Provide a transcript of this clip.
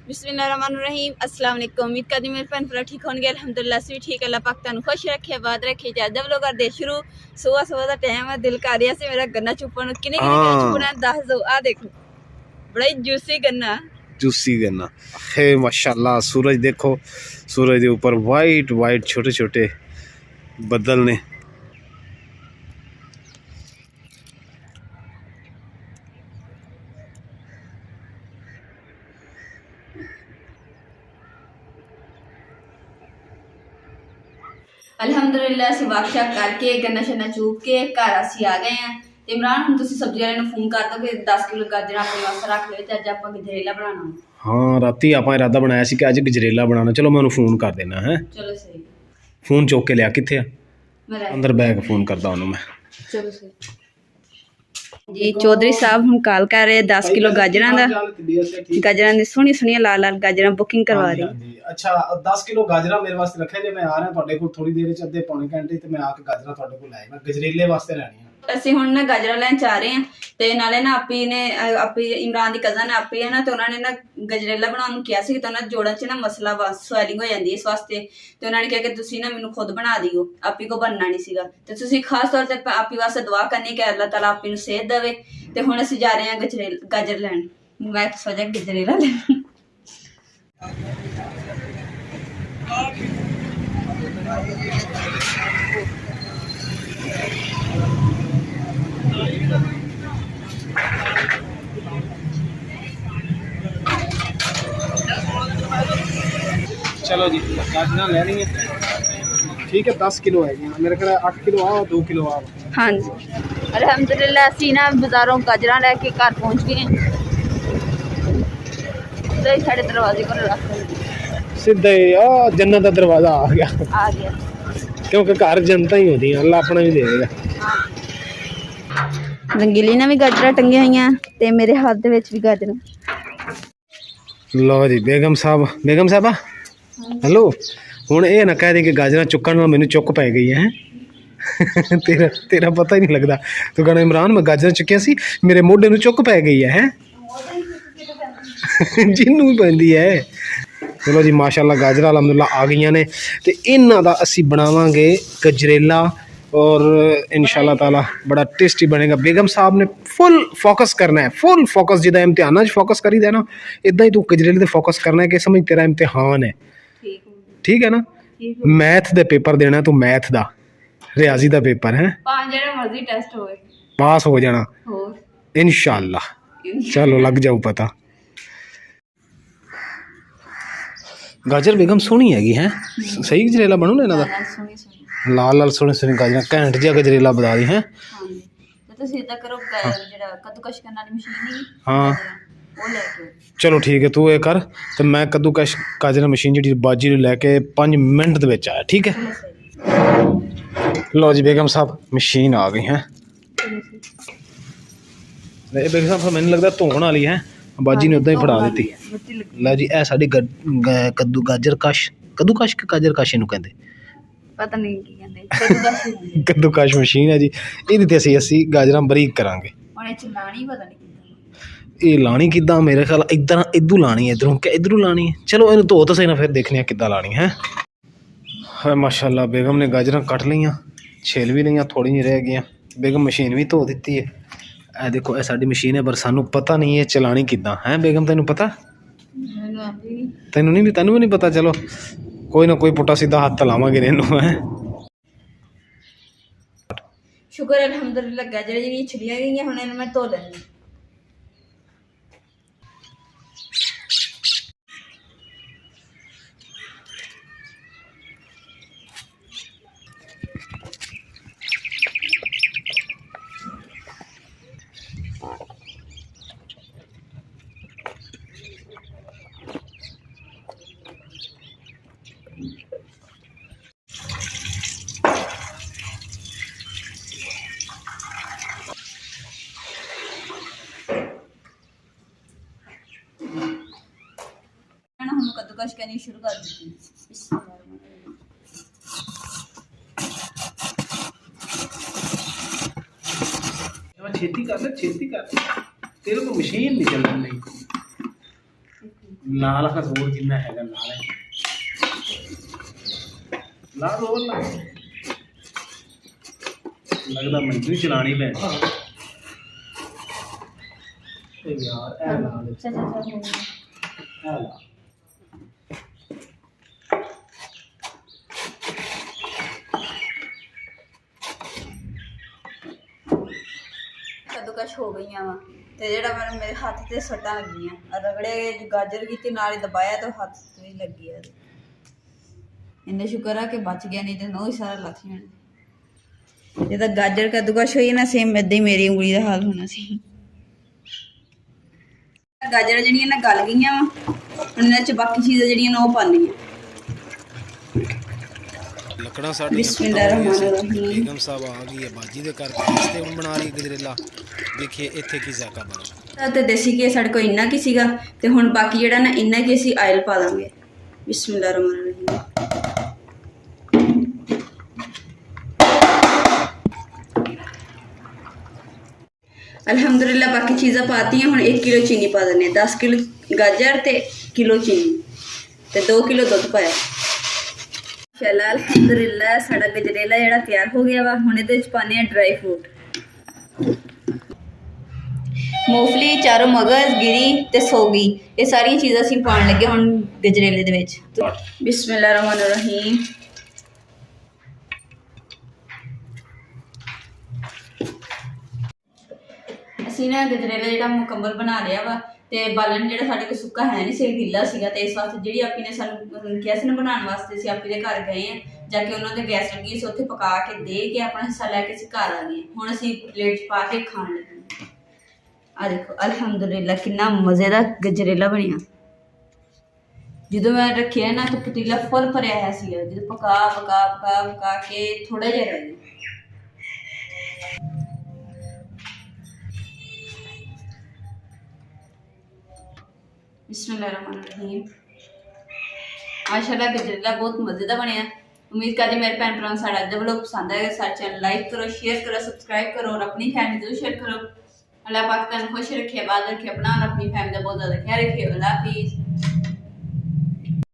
बिस्मिल्लाहिर्रहमानिर्रहीम। अस्सलाम वालेकुम। उम्मीद करती मेरे भैन भरा ठीक होंगे। अल्हम्दुलिल्लाह से भी ठीक। अल्लाह पाक तुहानू खुश रखे, आबाद रखे। जब लोग कर दे शुरू सुबह सुबह का टाइम है, दिल कर रहा से मेरा गन्ना चुपन किने चुपना दस दो। आ देखो बड़ा ही जूसी गन्ना, जूसी गन्ना है माशाल्लाह। सूरज देखो, सूरज के ऊपर वाइट वाइट छोटे छोटे बदल ने। अल्हम्दुलिल्लाह से वाकशा करके गन्ना शन्ना चूप के घर असी आ गए हैं। ते इमरान हम तुसी सब्जी वाले फोन कर दो कि 10 किलो गाजर अपने वास्ते रख लो ते अज आपां गजरेला बनाना। हाँ राती आप इरादा बनाया सी कि अज गजरेला बनाना। चलो मैं उन्हें फोन कर देना है। चलो सही। फोन चुक के लिया किथे आ? मेरा अंदर बैग फोन करता हूँ मैं। चलो सही जी। चौधरी साहब हम कॉल कर रहे 10 किलो गाजर दी सोहनी सोहनी लाल लाल गाजर बुकिंग करवा रहे। अच्छा 10 किलो गाजर मेरे वास्ते रखे जे। मैं आ रहा ਤੁਹਾਡੇ ਕੋਲ ਥੋੜੀ ਦੇਰ ਚ, ਅੱਧੇ ਪੌਣੇ ਘੰਟੇ ਤੇ ਮੈਂ ਆ ਕੇ ਗਾਜਰਾਂ ਤੁਹਾਡੇ ਕੋਲ ਲਾਏਗਾ। ਗਜਰੇਲੇ ਵਾਸਤੇ ਲੈਣੀਆਂ ਅਸੀਂ ਹੁਣ ਨਾ ਗਾਜਰਾਂ ਲੈਣ ਜਾ ਰਹੇ ਹਾਂ ਤੇ ਨਾਲੇ ਨਾ ਆਪੀ ਇਮਰਾਨ ਦੀ ਕਜ਼ਨ ਆਪੀ ਹੈ ਨਾ, ਤੇ ਉਹਨਾਂ ਨੇ ਨਾ ਗਜਰੇਲਾ ਬਣਾਉਣ ਨੂੰ ਕਿਹਾ ਸੀ ਤੇ ਉਹਨਾਂ ਜੋੜਾਂ 'ਚ ਨਾ ਮਸਲਾ ਸਵੈਲਿੰਗ ਹੋ ਜਾਂਦੀ ਇਸ ਵਾਸਤੇ, ਤੇ ਉਹਨਾਂ ਨੇ ਕਿਹਾ ਕਿ ਤੁਸੀਂ ਨਾ ਮੈਨੂੰ ਖੁਦ ਬਣਾ ਦਿਓ, ਆਪੀ ਕੋ ਬਣਨਾ ਨਹੀਂ ਸੀਗਾ। ਤੇ ਤੁਸੀਂ ਖਾਸ ਤੌਰ ਤੇ ਆਪੀ ਵਾਸਤੇ ਦੁਆ ਕਰਨੀ ਕਿ ਅੱਲਾਹ ਤਾਲਾ ਆਪੀ ਨੂੰ ਸਿਹਤ ਦੇਵੇ। ਤੇ ਹੁਣ ਅਸੀਂ ਜਾ ਰਹੇ ਹਾਂ ਗਾਜਰ ਲੈਣ। ਮੈਂ ਸੋਚਿਆ ਗਜਰੇਲਾ ਲੈਣ। चलो जी गाजर ले रही है। ठीक है 10 किलो है मेरे ख्याल 8 किलो आ 2 किलो आ। हाँ जी अल्हम्दुलिल्लाह असी ना बाजारों गाजर लेके घर पहुँच गए। साढ़े दरवाजे को रख सीधे जन्नत का दरवाजा आ गया क्योंकि घर जनता ही होती है, अल्लाह अपना भी देगा। रंगीली ने भी गाजर टंगी हुई ते मेरे हाथ दे विच भी गाजर। लो जी बेगम साहबा हेलो। हुण ये ना कह दे कि गाजर चुकन नाल मैनू चुक पै गई है। तेरा पता ही नहीं लगता। तू कहना इमरान मैं गाजर चुकिया सी मेरे मोढे नूं चुक पै गई है। जिन्नू भी पैंदी है। चलो जी माशाल्लाह गाजर अलहमदुल्ला आ गई ने ते इन्हां दा असीं बनावांगे गजरेला और इंशाल्लाह ताला बड़ा टेस्टी बनेगा। बेगम साहब ने फुल फोकस करना है, फुल फोकस। जिदा इम्तिहान फोकस करी दे ना इदा ही तू गजरेले ते फोकस करना है कि समझ तेरा इम्तिहान है। ठीक है ना? मैथ दे पेपर देना तू, मैथ दा रियाजी दा पेपर है, मर्जी टेस्ट होए पास हो जाना इंशाल्लाह। चलो लग जाऊ पता। गाजर बेगम सोहनी हैगी है, सही गजरेला बनू ना इन्हां दा। लाल लाल सोहनी सोहनी गाजर घैंट जिहा गजरेला बता दी है। हाँ चलो ठीक है तू ये कर तो मैं कद्दूकश गाजर मशीन जी बाजी लैके 5 मिनट दे विच आया। ठीक है लो जी बेगम साहब मशीन आ गई है। बेगम साहब मैंने लगता धोने वाली है, बाजी ने उदा ही फड़ा दी। लो जी ए साडी कद्दूकश के गाजर कश इनू कहंदे पता नहीं की कहंदे कद्दूकश मशीन है जी। इहदे ते असीं गाजरां बरीक करांगे। हुण इह च लाणी पता नहीं ये लानी किदा, मेरे ख्याल इधर इधू लानी है, इधरों क्या इधरों लानी है। चलो इन धो तो सही ना, फिर देखने किदा लानी है। हाँ माशाल्लाह बेगम ने गाजर कट लियाँ, छिल भी लियाँ, थोड़ी जी रह गई। बेगम मशीन भी धो दी है। ए देखो ये साडी मशीन है पर सानू पता नहीं है चलानी किदा है। बेगम तेनू पता? तेनू भी नहीं पता। चलो कोई ना कोई पुट्ठा सीधा हाथ लावांगे इनू है। शुक्र अल्हम्दुलिल्लाह गाजर जी छिलियां गई हुण इन्हूं मैं धो लैनी। हम कद्दूकश करनी शुरू कर दी। छेती कर ले, छेती कर। तेरे को मशीन नहीं चलती नहीं लाल का जोर जिन्ना हैगा लाल है ला दो ला लगदा मैं भी चलानी पैनी ए यार ए ला ले ए ला कद्दूकश हो गई वा ते जेड़ा मेरे हाथ ते सट्टां लगियां रगड़े गाजर की नाल दबाया तो हाथ से ही लग गया इन्ने शुक्र है कि बच गया नहीं तो नौ ही सारा लथ जाना जे तां गाजर कद्दूकश होई ना सेम इदां ही मेरी उंगली दा हाल होना सी गाजर जड़ियां ना गल गईयां वा हुण इन्हां च बाकी चीज़ां जड़ियां ना ओह पानी है लकड़ा साड़ी बिस्मिल्लाहिर्रहमानिर्रहीम बेगम साहब आ गई है बाजी दे घर वास्ते हुण बना रही गजरेला देखिए इत्थे की जाका बना ਤੇ ਦੇਸੀ ਘੀ ਸਾਡੇ ਕੋਲ ਇੰਨਾ ਕੀ ਸੀਗਾ ਤੇ ਹੁਣ ਬਾਕੀ ਜਿਹੜਾ ਨਾ ਇੰਨਾ ਕੀ ਅਸੀਂ ਆਇਲ ਪਾ ਦਾਂਗੇ ਬਿਸਮਿਲ੍ਲਾਹਿਰਰਹਿਮਾਨਿਰਰਹੀਮ अल्हम्दुलिल्लाह बाकी चीज़ां पाती हैं। हुण 1 किलो चीनी पा देने 10 किलो गाजर ते किलो चीनी ते 2 किलो दुध पाया चला अल्हम्दुलिल्लाह साडा गजरेला जेड़ा तैयार हो गया वा हुण इहदे विच पाने आ ड्राई फ्रूट मूंगफली चारों मगज गिरी ते सोगी ये सारी चीज़ां असीं पाउण लगे हुण गजरेले दे विच बिस्मिल्लाहिर्रहमानिर्रहीम ਅਸੀਂ ਨਾ ਗਜਰੇਲਾ ਜਿਹੜਾ ਮੁਕੰਮਲ ਬਣਾ ਲਿਆ ਵਾ ਤੇ ਬਾਲਣ ਜਿਹੜਾ ਸਾਡੇ ਕੋਲ ਸੁੱਕਾ ਹੈ ਨਹੀਂ ਸੀ ਢਿੱਲਾ ਸੀਗਾ ਤੇ ਇਸ ਵਾਸਤੇ ਜਿਹੜੀ ਆਪੀ ਨੇ ਸਾਨੂੰ ਕਿਹਾ ਸੀ ਨਾ ਬਣਾਉਣ ਵਾਸਤੇ ਅਸੀਂ ਆਪੀ ਦੇ ਘਰ ਗਏ ਆ ਜਾ ਕੇ ਉਹਨਾਂ ਦੇ ਗੈਸ ਲੱਗੀ ਸੀ ਉੱਥੇ ਪਕਾ ਕੇ ਦੇ ਕੇ ਆਪਣਾ ਹਿੱਸਾ ਲੈ ਕੇ ਅਸੀਂ ਘਰ ਆ ਗਏ ਹੁਣ ਅਸੀਂ ਪਲੇਟ 'ਚ ਪਾ ਕੇ ਖਾਣ ਲੱਗੇ ਆ ਦੇਖੋ ਅਲਹਮਦੁਲਿਲਾ ਕਿੰਨਾ ਮਜ਼ੇਦਾਰ ਗਜਰੇਲਾ ਬਣਿਆ ਜਦੋਂ ਮੈਂ ਰੱਖਿਆ ਨਾ ਤਾਂ ਪਤੀਲਾ ਫੁੱਲ ਭਰਿਆ ਹੋਇਆ ਸੀ ਜਦੋਂ ਪਕਾ ਪਕਾ ਪਕਾ ਪਕਾ ਕੇ ਥੋੜਾ ਜਿਹਾ ਰਹਿ ਗਿਆ बिस्मिल्लाहिर्रहमानिर्रहीम माशाल्लाह गजरेला बहुत मज़ेदार बनया उम्मीद करती मेरे भैन भरा साढ़ा अज व्लॉग पसंद आएगा सारे चैनल लाइक करो शेयर करो सब्सक्राइब करो और अपनी फैमिली जरूर शेयर करो अल्लाह पाक तुहानू खुश रखे आबाद रखे अपना और अपनी फैमिली का बहुत ज़्यादा ख्याल रखे अल्लाह हाफिज़।